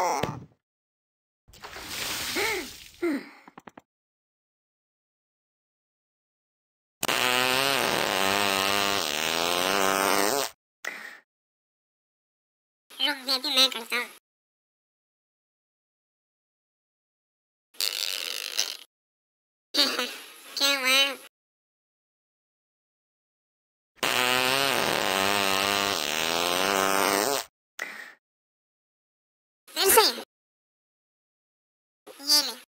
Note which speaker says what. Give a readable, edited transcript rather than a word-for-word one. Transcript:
Speaker 1: रुक बेबी, मैं करता हूँ। क्या हुआ? फिर से? ये ले।